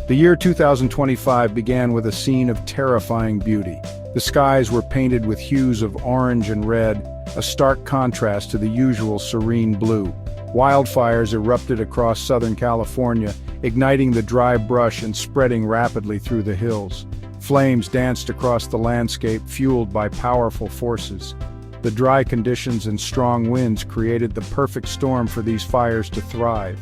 The year 2025 began with a scene of terrifying beauty. The skies were painted with hues of orange and red, a stark contrast to the usual serene blue. Wildfires erupted across Southern California, igniting the dry brush and spreading rapidly through the hills. Flames danced across the landscape, fueled by powerful forces. The dry conditions and strong winds created the perfect storm for these fires to thrive.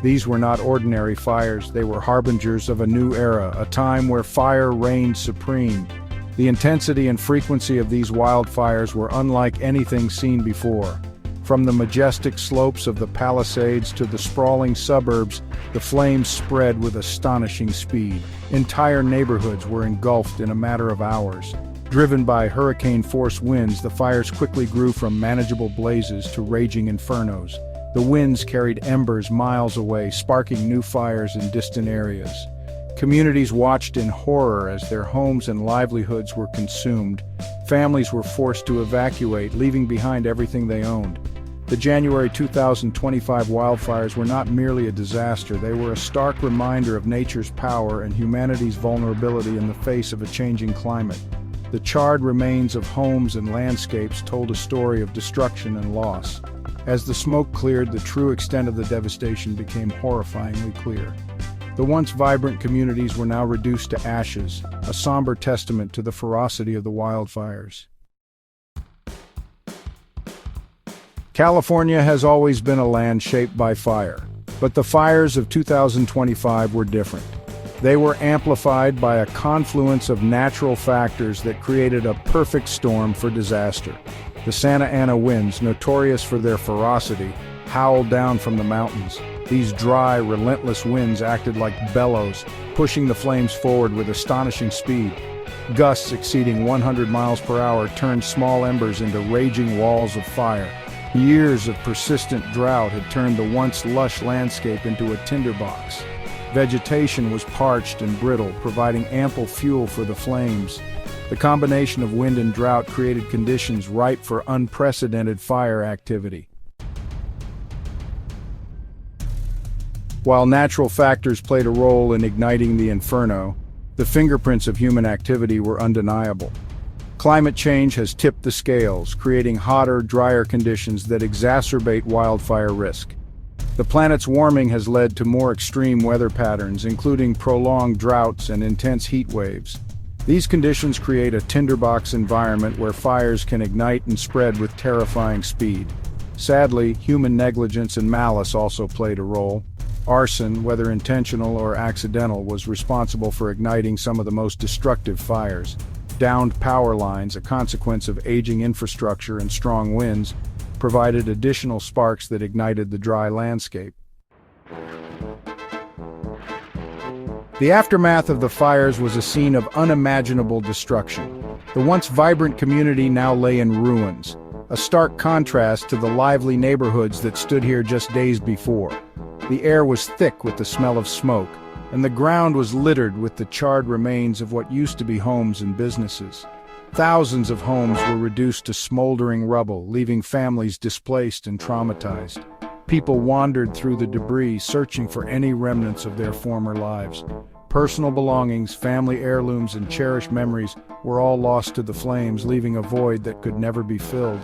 These were not ordinary fires, they were harbingers of a new era, a time where fire reigned supreme. The intensity and frequency of these wildfires were unlike anything seen before. From the majestic slopes of the Palisades to the sprawling suburbs, the flames spread with astonishing speed. Entire neighborhoods were engulfed in a matter of hours. Driven by hurricane-force winds, the fires quickly grew from manageable blazes to raging infernos. The winds carried embers miles away, sparking new fires in distant areas. Communities watched in horror as their homes and livelihoods were consumed. Families were forced to evacuate, leaving behind everything they owned. The January 2025 wildfires were not merely a disaster, they were a stark reminder of nature's power and humanity's vulnerability in the face of a changing climate. The charred remains of homes and landscapes told a story of destruction and loss. As the smoke cleared, the true extent of the devastation became horrifyingly clear. The once vibrant communities were now reduced to ashes, a somber testament to the ferocity of the wildfires. California has always been a land shaped by fire, but the fires of 2025 were different. They were amplified by a confluence of natural factors that created a perfect storm for disaster. The Santa Ana winds, notorious for their ferocity, howled down from the mountains. These dry, relentless winds acted like bellows, pushing the flames forward with astonishing speed. Gusts exceeding 100 miles per hour turned small embers into raging walls of fire. Years of persistent drought had turned the once lush landscape into a tinderbox. Vegetation was parched and brittle, providing ample fuel for the flames. The combination of wind and drought created conditions ripe for unprecedented fire activity. While natural factors played a role in igniting the inferno, the fingerprints of human activity were undeniable. Climate change has tipped the scales, creating hotter, drier conditions that exacerbate wildfire risk. The planet's warming has led to more extreme weather patterns, including prolonged droughts and intense heat waves. These conditions create a tinderbox environment where fires can ignite and spread with terrifying speed. Sadly, human negligence and malice also played a role. Arson, whether intentional or accidental, was responsible for igniting some of the most destructive fires. Downed power lines, a consequence of aging infrastructure and strong winds, provided additional sparks that ignited the dry landscape. The aftermath of the fires was a scene of unimaginable destruction. The once vibrant community now lay in ruins, a stark contrast to the lively neighborhoods that stood here just days before. The air was thick with the smell of smoke, and the ground was littered with the charred remains of what used to be homes and businesses. Thousands of homes were reduced to smoldering rubble, leaving families displaced and traumatized. People wandered through the debris, searching for any remnants of their former lives. Personal belongings, family heirlooms, and cherished memories were all lost to the flames, leaving a void that could never be filled.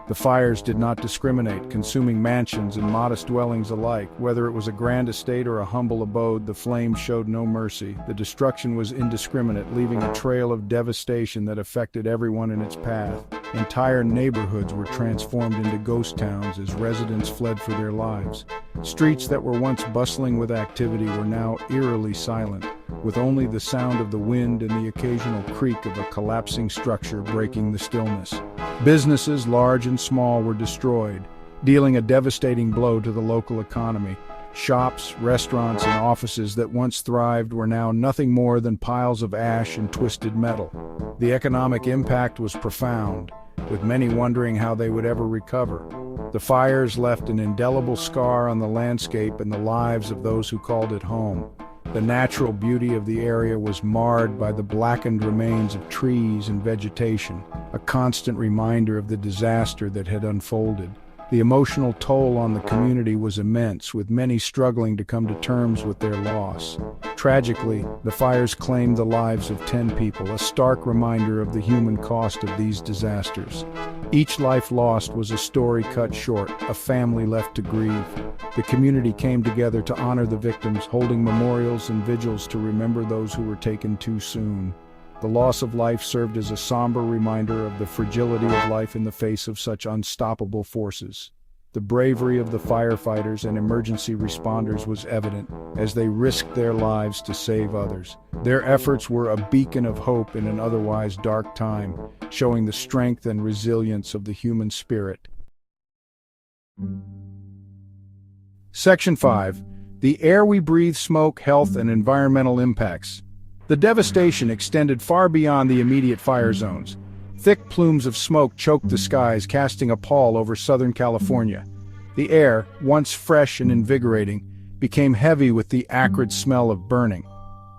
The fires did not discriminate, consuming mansions and modest dwellings alike. Whether it was a grand estate or a humble abode, the flames showed no mercy. The destruction was indiscriminate, leaving a trail of devastation that affected everyone in its path. Entire neighborhoods were transformed into ghost towns as residents fled for their lives. Streets that were once bustling with activity were now eerily silent, with only the sound of the wind and the occasional creak of a collapsing structure breaking the stillness. Businesses, large and small, were destroyed, dealing a devastating blow to the local economy. Shops, restaurants, and offices that once thrived were now nothing more than piles of ash and twisted metal. The economic impact was profound, with many wondering how they would ever recover. The fires left an indelible scar on the landscape and the lives of those who called it home. The natural beauty of the area was marred by the blackened remains of trees and vegetation, a constant reminder of the disaster that had unfolded. The emotional toll on the community was immense, with many struggling to come to terms with their loss. Tragically, the fires claimed the lives of 10 people, a stark reminder of the human cost of these disasters. Each life lost was a story cut short, a family left to grieve. The community came together to honor the victims, holding memorials and vigils to remember those who were taken too soon. The loss of life served as a somber reminder of the fragility of life in the face of such unstoppable forces. The bravery of the firefighters and emergency responders was evident as they risked their lives to save others. Their efforts were a beacon of hope in an otherwise dark time, showing the strength and resilience of the human spirit. Section 5. The air we breathe, smoke, health, and environmental impacts. The devastation extended far beyond the immediate fire zones. Thick plumes of smoke choked the skies, casting a pall over Southern California. The air, once fresh and invigorating, became heavy with the acrid smell of burning.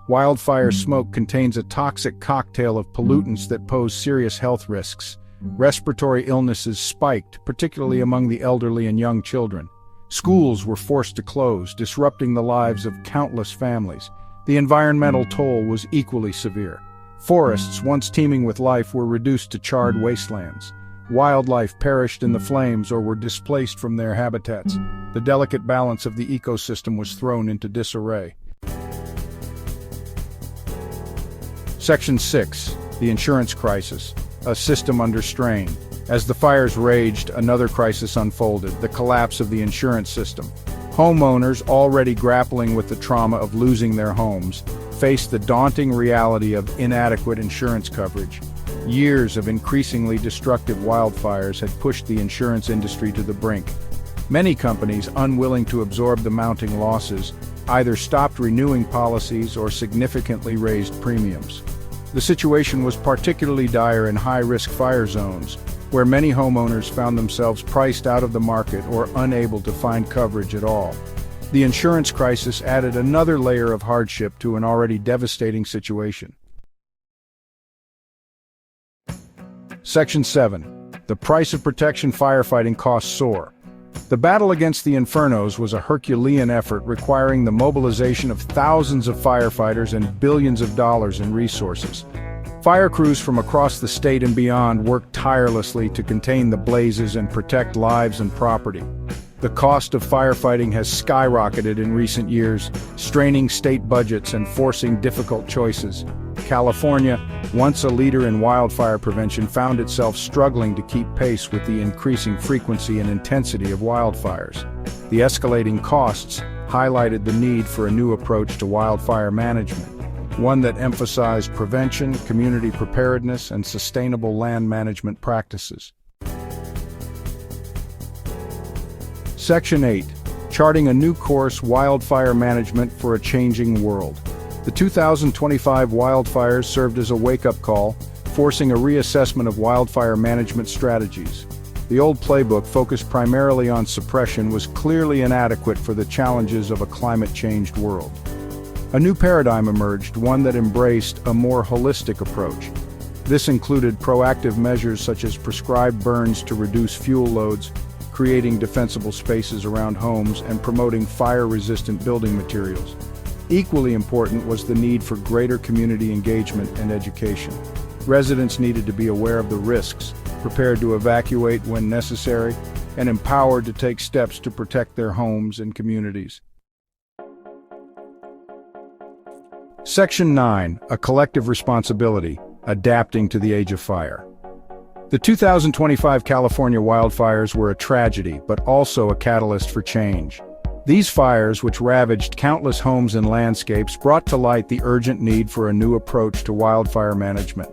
Wildfire smoke contains a toxic cocktail of pollutants that pose serious health risks. Respiratory illnesses spiked, particularly among the elderly and young children. Schools were forced to close, disrupting the lives of countless families. The environmental toll was equally severe. Forests, once teeming with life, were reduced to charred wastelands. Wildlife perished in the flames or were displaced from their habitats. The delicate balance of the ecosystem was thrown into disarray. Section 6. The insurance crisis. A system under strain. As the fires raged, another crisis unfolded: the collapse of the insurance system. Homeowners, already grappling with the trauma of losing their homes, faced the daunting reality of inadequate insurance coverage. Years of increasingly destructive wildfires had pushed the insurance industry to the brink. Many companies, unwilling to absorb the mounting losses, either stopped renewing policies or significantly raised premiums. The situation was particularly dire in high-risk fire zones, where many homeowners found themselves priced out of the market or unable to find coverage at all. The insurance crisis added another layer of hardship to an already devastating situation. Section 7. The price of protection. Firefighting costs soar. The battle against the infernos was a Herculean effort requiring the mobilization of thousands of firefighters and billions of dollars in resources. Fire crews from across the state and beyond worked tirelessly to contain the blazes and protect lives and property. The cost of firefighting has skyrocketed in recent years, straining state budgets and forcing difficult choices. California, once a leader in wildfire prevention, found itself struggling to keep pace with the increasing frequency and intensity of wildfires. The escalating costs highlighted the need for a new approach to wildfire management, one that emphasized prevention, community preparedness, and sustainable land management practices. Section 8. Charting a new course. Wildfire management for a changing world. The 2025 wildfires served as a wake-up call, forcing a reassessment of wildfire management strategies. The old playbook, focused primarily on suppression, was clearly inadequate for the challenges of a climate-changed world. A new paradigm emerged, one that embraced a more holistic approach. This included proactive measures such as prescribed burns to reduce fuel loads, creating defensible spaces around homes, and promoting fire-resistant building materials. Equally important was the need for greater community engagement and education. Residents needed to be aware of the risks, prepared to evacuate when necessary, and empowered to take steps to protect their homes and communities. Section 9. A collective responsibility. Adapting to the age of fire. The 2025 California wildfires were a tragedy, but also a catalyst for change. These fires, which ravaged countless homes and landscapes, brought to light the urgent need for a new approach to wildfire management.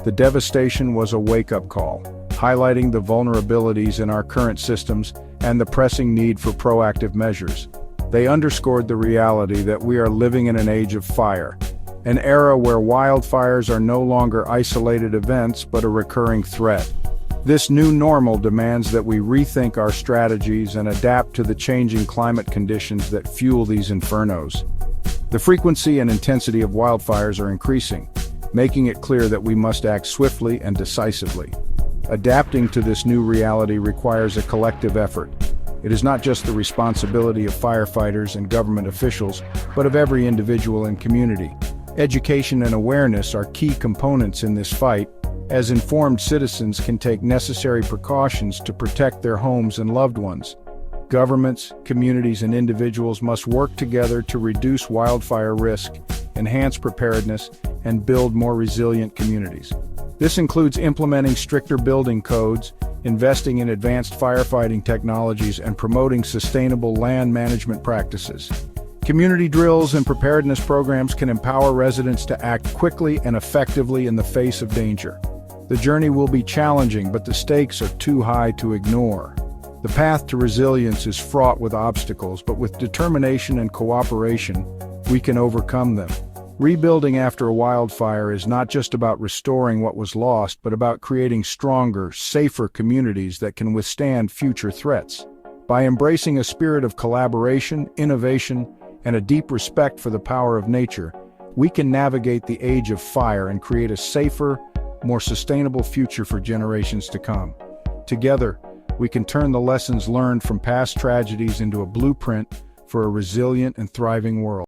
The devastation was a wake-up call, highlighting the vulnerabilities in our current systems and the pressing need for proactive measures. They underscored the reality that we are living in an age of fire, an era where wildfires are no longer isolated events but a recurring threat. This new normal demands that we rethink our strategies and adapt to the changing climate conditions that fuel these infernos. The frequency and intensity of wildfires are increasing, making it clear that we must act swiftly and decisively. Adapting to this new reality requires a collective effort. It is not just the responsibility of firefighters and government officials, but of every individual and community. Education and awareness are key components in this fight, as informed citizens can take necessary precautions to protect their homes and loved ones. Governments, communities, and individuals must work together to reduce wildfire risk, enhance preparedness, and build more resilient communities. This includes implementing stricter building codes, investing in advanced firefighting technologies, and promoting sustainable land management practices. Community drills and preparedness programs can empower residents to act quickly and effectively in the face of danger. The journey will be challenging, but the stakes are too high to ignore. The path to resilience is fraught with obstacles, but with determination and cooperation, we can overcome them. Rebuilding after a wildfire is not just about restoring what was lost, but about creating stronger, safer communities that can withstand future threats. By embracing a spirit of collaboration, innovation, and a deep respect for the power of nature, we can navigate the age of fire and create a safer, more sustainable future for generations to come. Together, we can turn the lessons learned from past tragedies into a blueprint for a resilient and thriving world.